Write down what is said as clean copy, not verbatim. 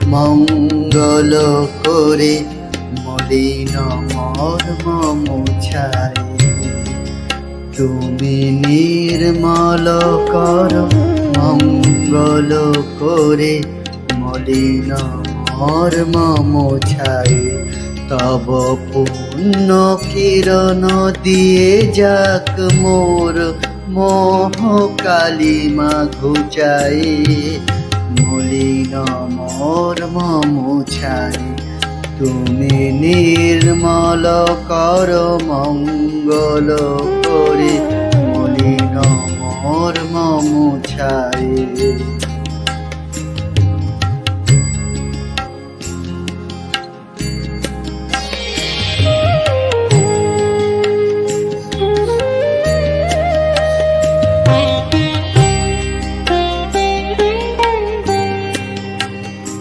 মঙ্গল করে মলিন মর্ম মুছাই। তুমি নির্মল কর মঙ্গল করে মলিন মর্ম মুছাই। তব পুণ্য কিরণ দিয়ে যাক মোর মোহ কালিমা ঘুচাই। মলিন মর্ম মুছাই। তুমি নির্মল কর মঙ্গল করে মলিন মর্ম মুছাই।